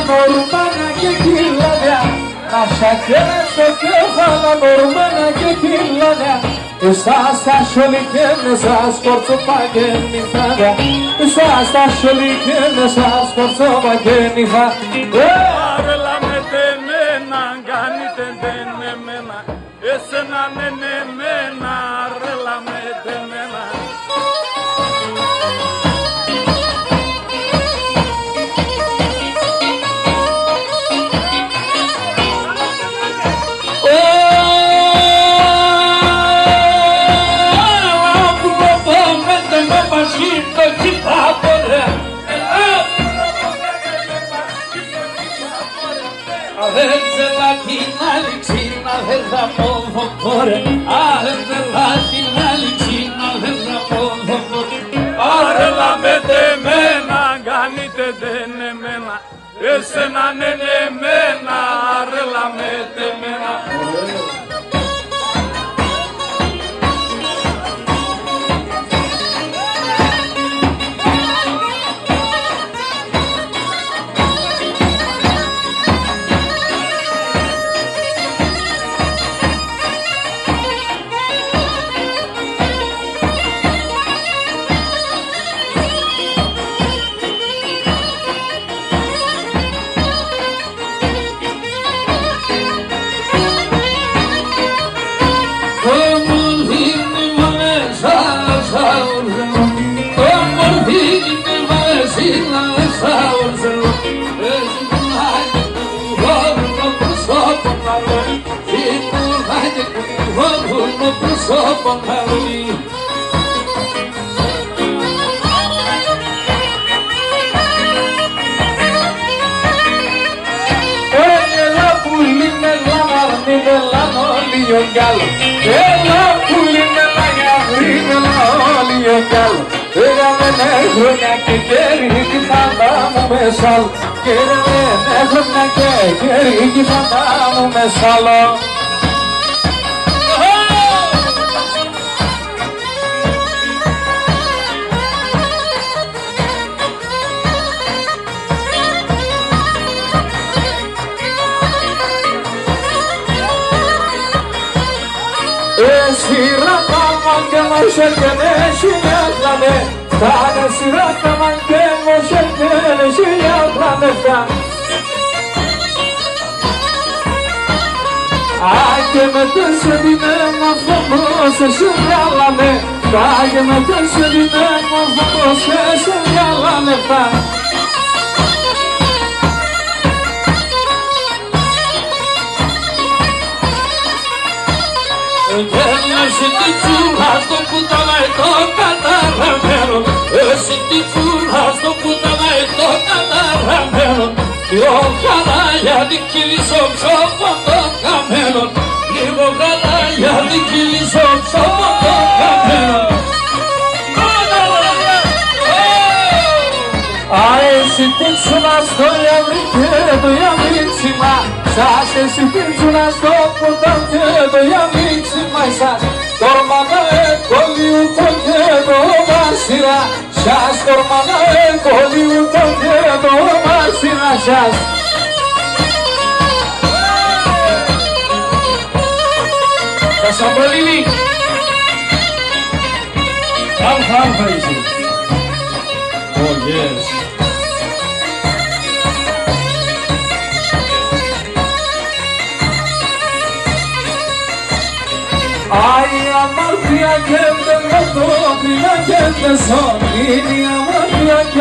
νορμάνα και κιλάδια. Να σακέρεσω κέφαλα νορμάνα και κιλάδια. Στα σιολί και μέσα σκορτσοπά και νυφάδια. Στα σιολί και μέσα σκορτσοπά και νυφάδια. Άρελα με τεμένα, κάνετε τεμένα. Εσένα ναι μένα, άρελα με τεμένα. Αβέρτζελα την αλεξίνα δεν θα ποδοπόρε. Αβέρτζελα την αλεξίνα δεν θα ποδοπόρε. Άρελα με τεμένα, κάνετε τεμένα. Εσένα ναι μένα, άρελα με τεμένα. Έλα πουλί με λαγιαδρή με λαόλιο καλό. Έγαμε χρόνια και κέρι τη φαντά μου μεσάλ. Έγαμε χρόνια και κέρι τη φαντά μου μεσάλο. Σειρά τα μάγκια μας έρχεται χιλιάδλανε. Κάνε σειρά τα μάγκια μας έρχεται χιλιάδλανε. Άγιε με τεσσερινένα φωνός σε γυάλανε. Άγιε με τεσσερινένα φωνός σε γυάλανε. Εσύ τη τσούλα στο κουταλάει το καταραμένο. Εσύ τη τσούλα στο κουταλάει το καταραμένο. Λίγο καράγια την κύλισο ψώπα το καμένο. Λίγο καράγια την κύλισο ψώπα το καμένο. Εσύ τη τσούλα στο γιαυρί και το γιαβρίξιμα. Σας εσύ τη τσούλα στο κουταλ και το γιαβρίξιμα εσάς. Τορμάνα κολλιού το και το μάσιρα. Σας τορμάνα κολλιού το και το μάσιρα σας. Κασαμπολίνη. Αλφα είσαι. Oh yes. Ai amar pia que me lo to pia que me son, ni amar pia que